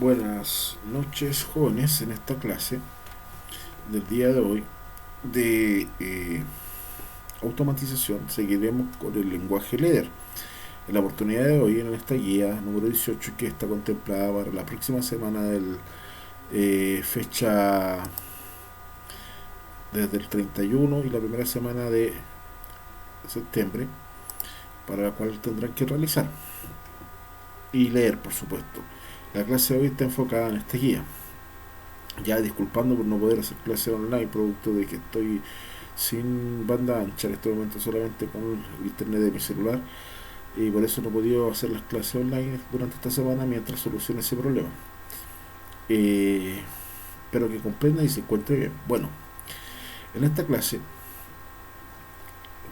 Buenas noches, jóvenes. En esta clase del día de hoy de automatización seguiremos con el lenguaje LEDER. En la oportunidad de hoy, en esta guía número 18 que está contemplada para la próxima semana del fecha desde el 31 y la primera semana de septiembre, para la cual tendrán que realizar y leer, por supuesto. La clase de hoy está enfocada en esta guía. Ya disculpando por no poder hacer clases online, producto de que estoy sin banda ancha en este momento, solamente con el internet de mi celular, y por eso no he podido hacer las clases online durante esta semana mientras solucione ese problema. Eh, Espero que comprenda y se encuentre bien. Bueno, en esta clase,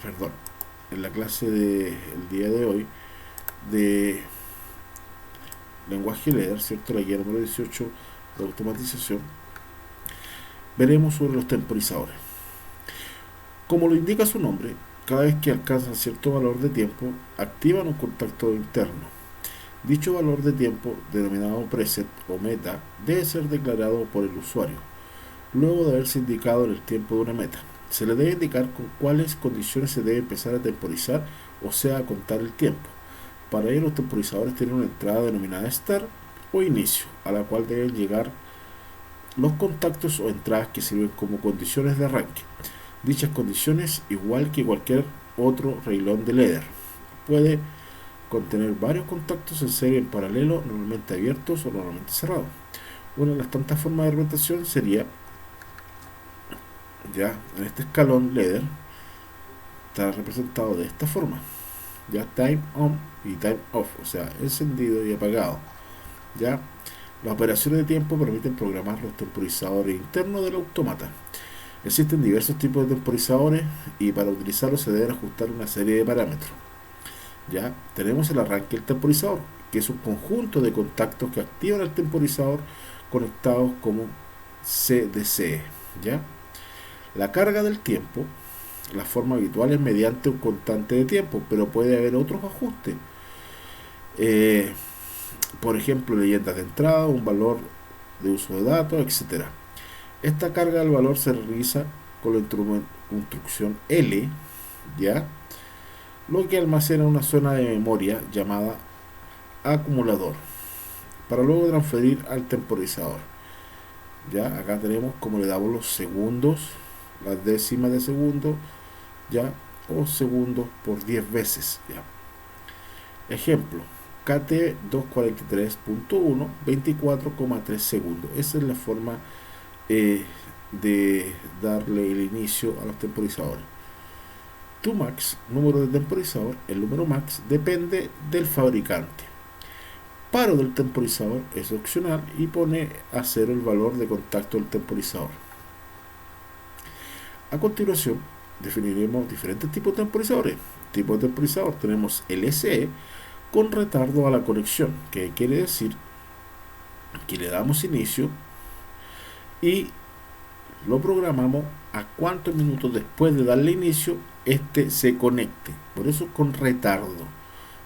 perdón, en la clase del día de hoy de lenguaje LEDER, ¿cierto? La guía número 18 de automatización, veremos sobre los temporizadores. Como lo indica su nombre, cada vez que alcanzan cierto valor de tiempo, activan un contacto interno. Dicho valor de tiempo, denominado preset o meta, debe ser declarado por el usuario, luego de haberse indicado en el tiempo de una meta. Se le debe indicar con cuáles condiciones se debe empezar a temporizar, o sea, a contar el tiempo. Para ello, los temporizadores tienen una entrada denominada start o inicio, a la cual deben llegar los contactos o entradas que sirven como condiciones de arranque. Dichas condiciones, igual que cualquier otro reglón de LEDER, puede contener varios contactos en serie en paralelo, normalmente abiertos o normalmente cerrados. Una de las tantas formas de argumentación sería, ya en este escalón LEDER, está representado de esta forma, ya time on y time off, o sea, encendido y apagado. Ya las operaciones de tiempo permiten programar los temporizadores internos del autómata. Existen diversos tipos de temporizadores y para utilizarlos se deben ajustar una serie de parámetros. Ya tenemos el arranque del temporizador, que es un conjunto de contactos que activan el temporizador conectados como CDC. ¿Ya? La carga del tiempo, la forma habitual es mediante un constante de tiempo, pero puede haber otros ajustes. Eh, por ejemplo, leyendas de entrada, un valor de uso de datos, etcétera. Esta carga del valor se realiza con la instrucción L, ¿ya? Lo que almacena una zona de memoria llamada acumulador, para luego transferir al temporizador. ¿Ya? Acá tenemos como le damos los segundos, las décimas de segundo, ¿ya? O segundos por 10 veces, ¿ya? Ejemplo, KT 243.1, 24,3 segundos. Esa es la forma de darle el inicio a los temporizadores. Tu max, número de temporizador, el número max depende del fabricante. Paro del temporizador es opcional y pone a cero el valor de contacto del temporizador. A continuación, definiremos diferentes tipos de temporizadores. Tipo de temporizador tenemos LSE con retardo a la conexión, que quiere decir que le damos inicio y lo programamos a cuántos minutos después de darle inicio este se conecte. Por eso con retardo,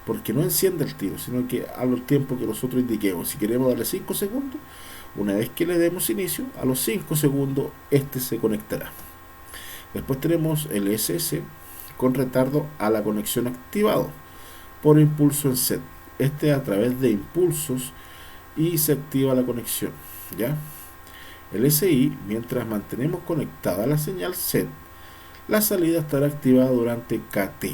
porque no enciende el tiro, sino que a los tiempos que nosotros indiquemos. Si queremos darle 5 segundos, una vez que le demos inicio, a los 5 segundos este se conectará. Después tenemos el SS con retardo a la conexión activado por impulso en set. Este a través de impulsos y se activa la conexión, ¿ya? El SI, mientras mantenemos conectada la señal set, la salida estará activada durante KT.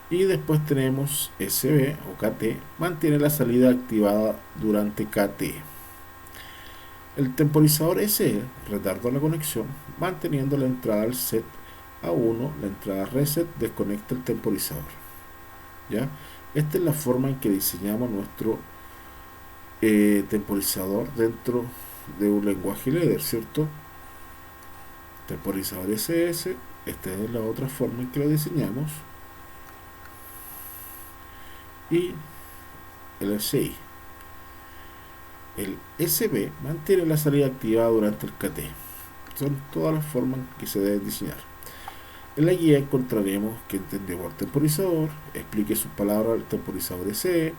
Y después tenemos SB o KT, mantiene la salida activada durante KT. El temporizador SE retardó la conexión, manteniendo la entrada al set a 1, la entrada reset desconecta el temporizador. ¿Ya? Esta es la forma en que diseñamos nuestro temporizador dentro de un lenguaje LEDER, ¿cierto? Temporizador SS, esta es la otra forma en que lo diseñamos, y el SI. El SB mantiene la salida activada durante el KT. Son todas las formas que se deben diseñar. En la guía encontraremos que entendió por temporizador, explique sus palabras al temporizador SE,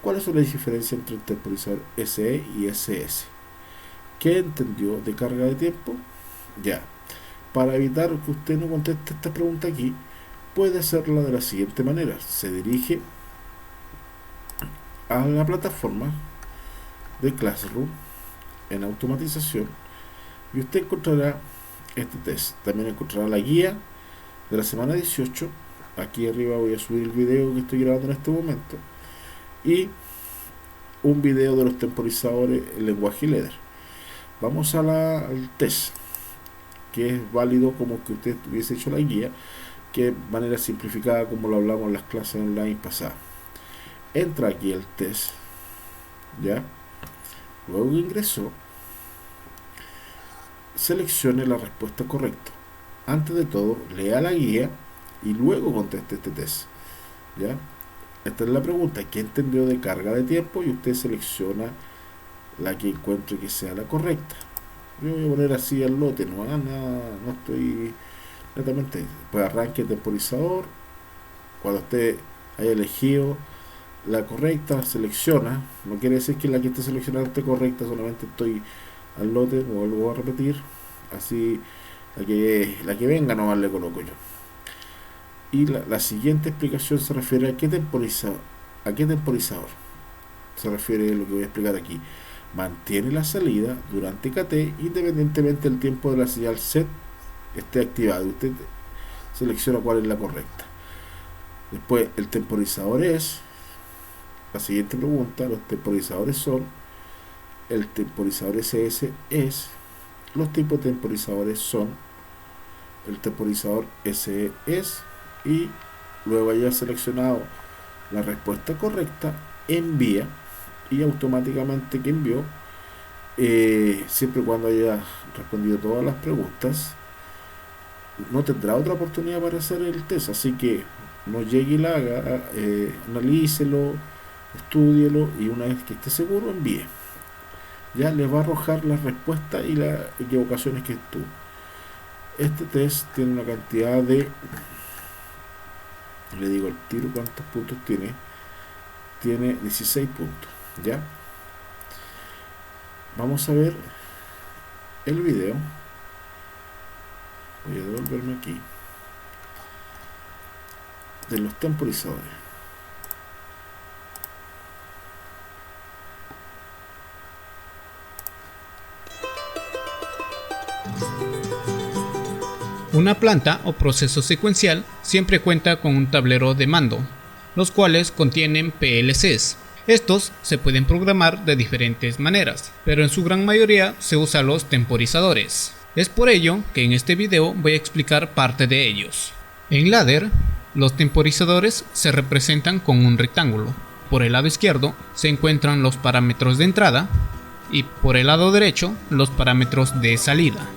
¿Cuáles son las diferencias entre el temporizador SE y SS? ¿Qué entendió de carga de tiempo? Ya. Para evitar que usted no conteste esta pregunta aquí, puede hacerla de la siguiente manera. Se dirige a la plataforma de Classroom en automatización y usted encontrará este test. También encontrará la guía de la semana 18. Aquí arriba voy a subir el video que estoy grabando en este momento y un video de los temporizadores en lenguaje LEDER. Vamos al test, que es válido como que usted hubiese hecho la guía, que de manera simplificada como lo hablamos en las clases online pasadas. Entra aquí el test, ya. Luego que ingresó, seleccione la respuesta correcta. Antes de todo, lea la guía y luego conteste este test, ya. Esta es la pregunta: ¿qué entendió de carga de tiempo? Y usted selecciona la que encuentre que sea la correcta. Yo voy a poner así al lote, no haga nada, no estoy netamente. Pues arranque el temporizador. Cuando usted haya elegido la correcta, selecciona. No quiere decir que la que esté seleccionada esté correcta, solamente estoy al lote, lo vuelvo a repetir. Así la que venga nomás le coloco yo. Y la siguiente explicación se refiere a qué temporizador. ¿A qué temporizador? Se refiere a lo que voy a explicar aquí. Mantiene la salida durante KT independientemente del tiempo de la señal set esté activado. Usted selecciona cuál es la correcta. Después, el temporizador es la siguiente pregunta. Los temporizadores son: el temporizador SS es. Los tipos de temporizadores son: el temporizador SE es. Y luego haya seleccionado la respuesta correcta, envía, y automáticamente que envió, siempre y cuando haya respondido todas las preguntas, no tendrá otra oportunidad para hacer el test. Así que no llegue y la haga, analícelo, estúdielo y una vez que esté seguro, envíe. Ya le va a arrojar la respuesta y las equivocaciones que tuvo. Este test tiene una cantidad de, le digo al tiro cuántos puntos tiene. Tiene 16 puntos. Ya, vamos a ver el video. Voy a devolverme aquí de los temporizadores. Una planta o proceso secuencial siempre cuenta con un tablero de mando, los cuales contienen PLCs. Estos se pueden programar de diferentes maneras, pero en su gran mayoría se usan los temporizadores. Es por ello que en este video voy a explicar parte de ellos. En ladder, los temporizadores se representan con un rectángulo. Por el lado izquierdo se encuentran los parámetros de entrada y por el lado derecho los parámetros de salida.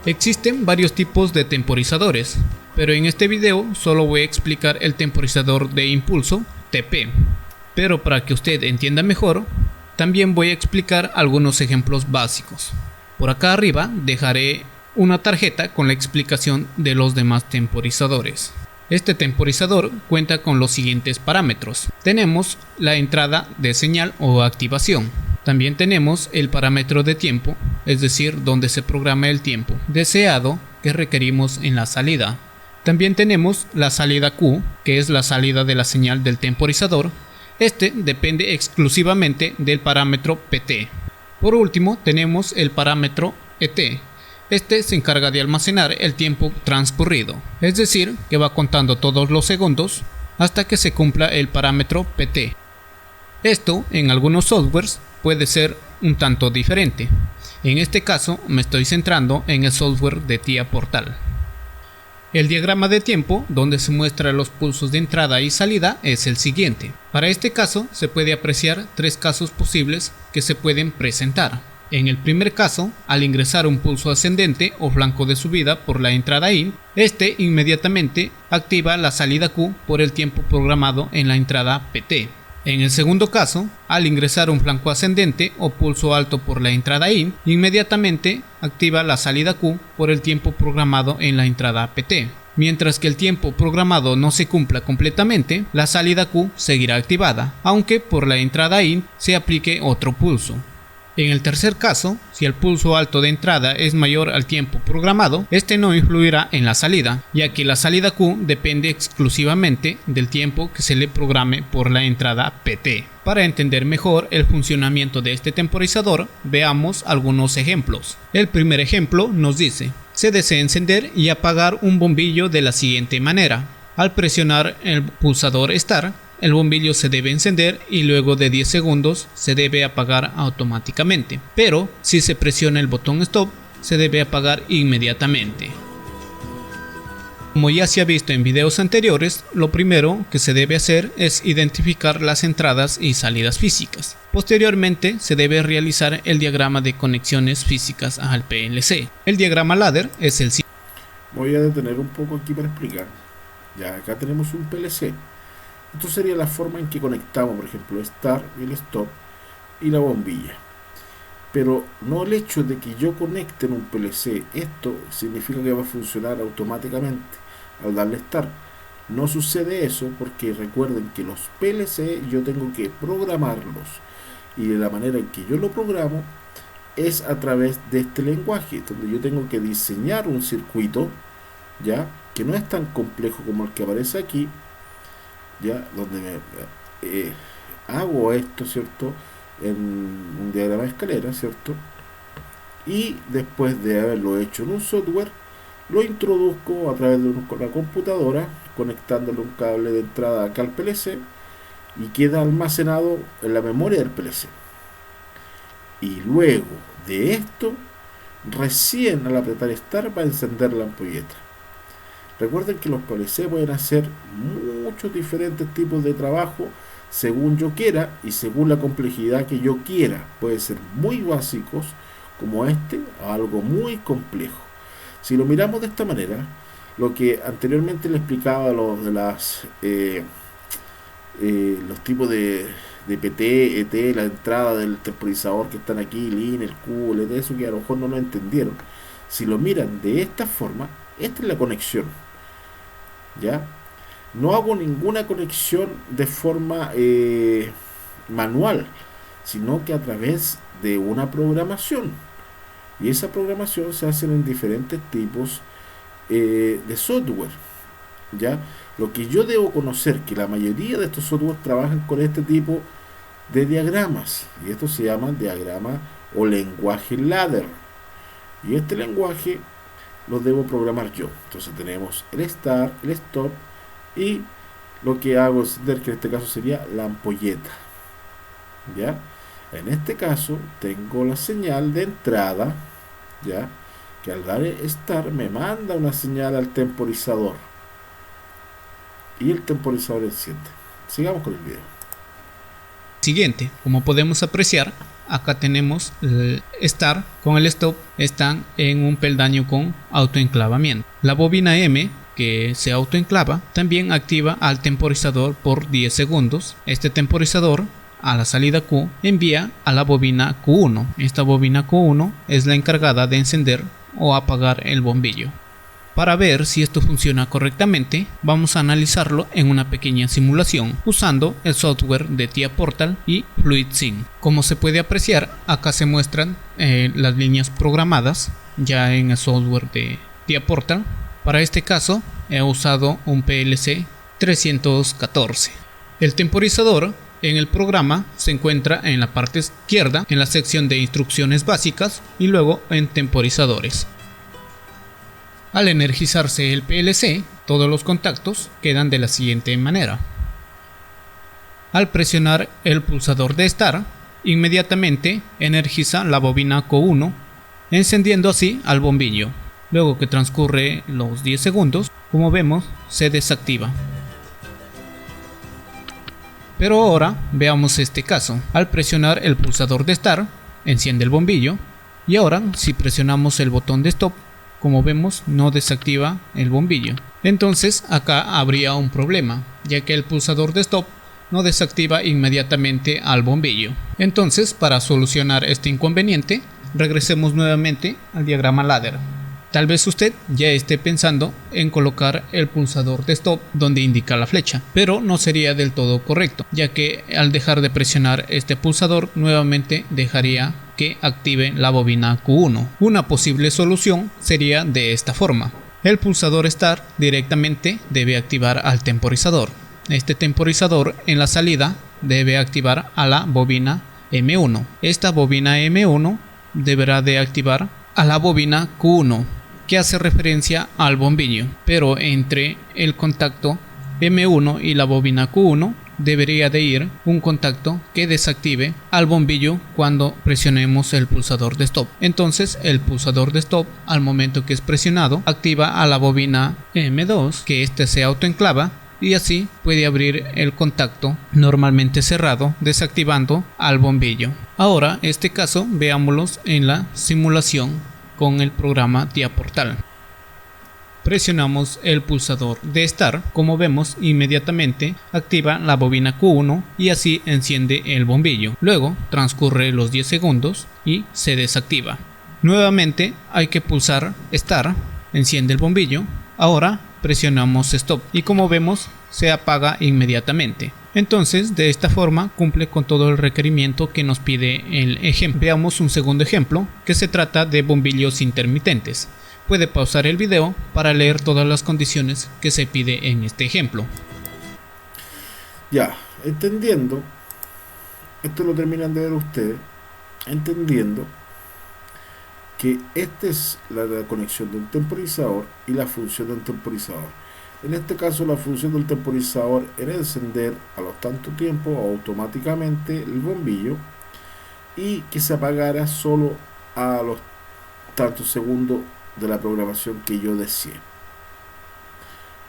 Existen varios tipos de temporizadores, pero en este video solo voy a explicar el temporizador de impulso TP. Pero para que usted entienda mejor, también voy a explicar algunos ejemplos básicos. Por acá arriba dejaré una tarjeta con la explicación de los demás temporizadores. Este temporizador cuenta con los siguientes parámetros. Tenemos la entrada de señal o activación. También tenemos el parámetro de tiempo, es decir, donde se programa el tiempo deseado que requerimos en la salida. También tenemos la salida Q, que es la salida de la señal del temporizador. Este depende exclusivamente del parámetro PT. Por último tenemos el parámetro ET. Este se encarga de almacenar el tiempo transcurrido, es decir, que va contando todos los segundos hasta que se cumpla el parámetro PT. Esto en algunos softwares puede ser un tanto diferente. En este caso me estoy centrando en el software de TIA Portal. El diagrama de tiempo donde se muestran los pulsos de entrada y salida es el siguiente. Para este caso se puede apreciar tres casos posibles que se pueden presentar. En el primer caso, al ingresar un pulso ascendente o flanco de subida por la entrada IN, este inmediatamente activa la salida Q por el tiempo programado en la entrada PT. En el segundo caso, al ingresar un flanco ascendente o pulso alto por la entrada IN, inmediatamente activa la salida Q por el tiempo programado en la entrada PT. Mientras que el tiempo programado no se cumpla completamente, la salida Q seguirá activada, aunque por la entrada IN se aplique otro pulso. En el tercer caso, si el pulso alto de entrada es mayor al tiempo programado, este no influirá en la salida, ya que la salida Q depende exclusivamente del tiempo que se le programe por la entrada PT. Para entender mejor el funcionamiento de este temporizador, veamos algunos ejemplos. El primer ejemplo nos dice: se desea encender y apagar un bombillo de la siguiente manera. Al presionar el pulsador Start, el bombillo se debe encender y luego de 10 segundos se debe apagar automáticamente. Pero si se presiona el botón Stop, se debe apagar inmediatamente. Como ya se ha visto en videos anteriores, lo primero que se debe hacer es identificar las entradas y salidas físicas. Posteriormente se debe realizar el diagrama de conexiones físicas al PLC. El diagrama ladder es el siguiente. Voy a detener un poco aquí para explicar. Ya acá tenemos un PLC. Esto sería la forma en que conectamos, por ejemplo, el Start, el Stop y la bombilla. Pero no el hecho de que yo conecte en un PLC, esto significa que va a funcionar automáticamente al darle Start. No sucede eso porque recuerden que los PLC yo tengo que programarlos, y de la manera en que yo lo programo es a través de este lenguaje, donde yo tengo que diseñar un circuito, ya que no es tan complejo como el que aparece aquí, ya donde hago esto, ¿cierto?, en un diagrama de escalera, ¿cierto? Y después de haberlo hecho en un software, lo introduzco a través de una computadora, conectándole un cable de entrada acá al PLC, y queda almacenado en la memoria del PLC. Y luego de esto, recién al apretar Start va a encender la ampolleta. Recuerden que los PLC pueden hacer muchos diferentes tipos de trabajo según yo quiera y según la complejidad que yo quiera. Pueden ser muy básicos como este a algo muy complejo. Si lo miramos de esta manera, lo que anteriormente le explicaba los tipos de PT, ET, la entrada del temporizador que están aquí, el IN, el Q, el ET, eso que a lo mejor no lo entendieron. Si lo miran de esta forma, esta es la conexión. ¿Ya? No hago ninguna conexión de forma manual, sino que a través de una programación. Y esa programación se hace en diferentes tipos de software. ¿Ya? Lo que yo debo conocer, que la mayoría de estos software trabajan con este tipo de diagramas, y esto se llama diagrama o lenguaje ladder, y este lenguaje lo debo programar yo. Entonces tenemos el Start, el Stop, y lo que hago es ver que en este caso sería la ampolleta. ¿Ya? En este caso tengo la señal de entrada, ¿ya?, que al dar Start me manda una señal al temporizador, y el temporizador enciende. Sigamos con el video. Siguiente, como podemos apreciar, acá tenemos el Start con el Stop, están en un peldaño con autoenclavamiento. La bobina M, que se autoenclava, también activa al temporizador por 10 segundos. Este temporizador a la salida Q envía a la bobina Q1. Esta bobina Q1 es la encargada de encender o apagar el bombillo. Para ver si esto funciona correctamente, vamos a analizarlo en una pequeña simulación usando el software de TIA Portal y FluidSync. Como se puede apreciar, acá se muestran las líneas programadas ya en el software de TIA Portal. Para este caso he usado un PLC 314. El temporizador en el programa se encuentra en la parte izquierda en la sección de instrucciones básicas y luego en temporizadores. Al energizarse el PLC, todos los contactos quedan de la siguiente manera. Al presionar el pulsador de Start, inmediatamente energiza la bobina Q1, encendiendo así al bombillo. Luego que transcurre los 10 segundos, como vemos, se desactiva. Pero ahora veamos este caso. Al presionar el pulsador de Start, enciende el bombillo, y ahora si presionamos el botón de Stop, como vemos, no desactiva el bombillo. Entonces acá habría un problema, ya que el pulsador de Stop no desactiva inmediatamente al bombillo. Entonces, para solucionar este inconveniente, regresemos nuevamente al diagrama ladder. Tal vez usted ya esté pensando en colocar el pulsador de stop donde indica la flecha, pero no sería del todo correcto, ya que al dejar de presionar este pulsador nuevamente dejaría que active la bobina Q1. Una posible solución sería de esta forma. El pulsador Start directamente debe activar al temporizador. Este temporizador en la salida debe activar a la bobina M1. Esta bobina M1 deberá de activar a la bobina Q1, que hace referencia al bombillo, pero entre el contacto M1 y la bobina Q1 debería de ir un contacto que desactive al bombillo cuando presionemos el pulsador de stop. Entonces el pulsador de stop, al momento que es presionado, activa a la bobina M2, que éste se autoenclava, y así puede abrir el contacto normalmente cerrado, desactivando al bombillo. Ahora este caso veámoslo en la simulación con el programa Diaportal. Presionamos el pulsador de Start, como vemos inmediatamente activa la bobina Q1 y así enciende el bombillo. Luego transcurre los 10 segundos y se desactiva. Nuevamente hay que pulsar Start, enciende el bombillo. Ahora presionamos Stop y como vemos se apaga inmediatamente. Entonces de esta forma cumple con todo el requerimiento que nos pide el ejemplo. Veamos un segundo ejemplo que se trata de bombillos intermitentes. Puede pausar el video para leer todas las condiciones que se pide en este ejemplo. Ya, entendiendo, esto lo terminan de ver ustedes, entendiendo que esta es la conexión de un temporizador y la función del temporizador. En este caso la función del temporizador era encender a los tanto tiempo automáticamente el bombillo y que se apagara solo a los tantos segundos de la programación que yo deseé.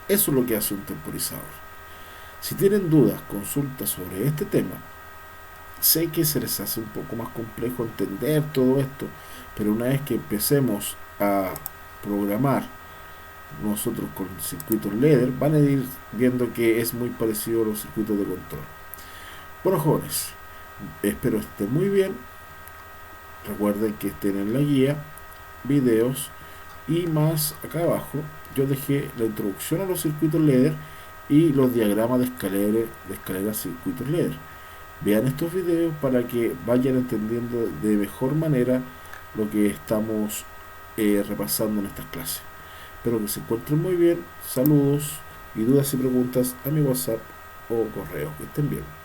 Eso es lo que hace un temporizador. Si tienen dudas, consultas sobre este tema, sé que se les hace un poco más complejo entender todo esto, pero una vez que empecemos a programar nosotros con circuitos LEDER, van a ir viendo que es muy parecido a los circuitos de control. Bueno, jóvenes, espero estén muy bien. Recuerden que estén en la guía, videos y más acá abajo yo dejé la introducción a los circuitos LEDER y los diagramas de escalera circuitos LEDER. Vean estos videos para que vayan entendiendo de mejor manera lo que estamos repasando en estas clases. Espero que se encuentren muy bien. Saludos y dudas y preguntas a mi WhatsApp o correo. Que estén bien.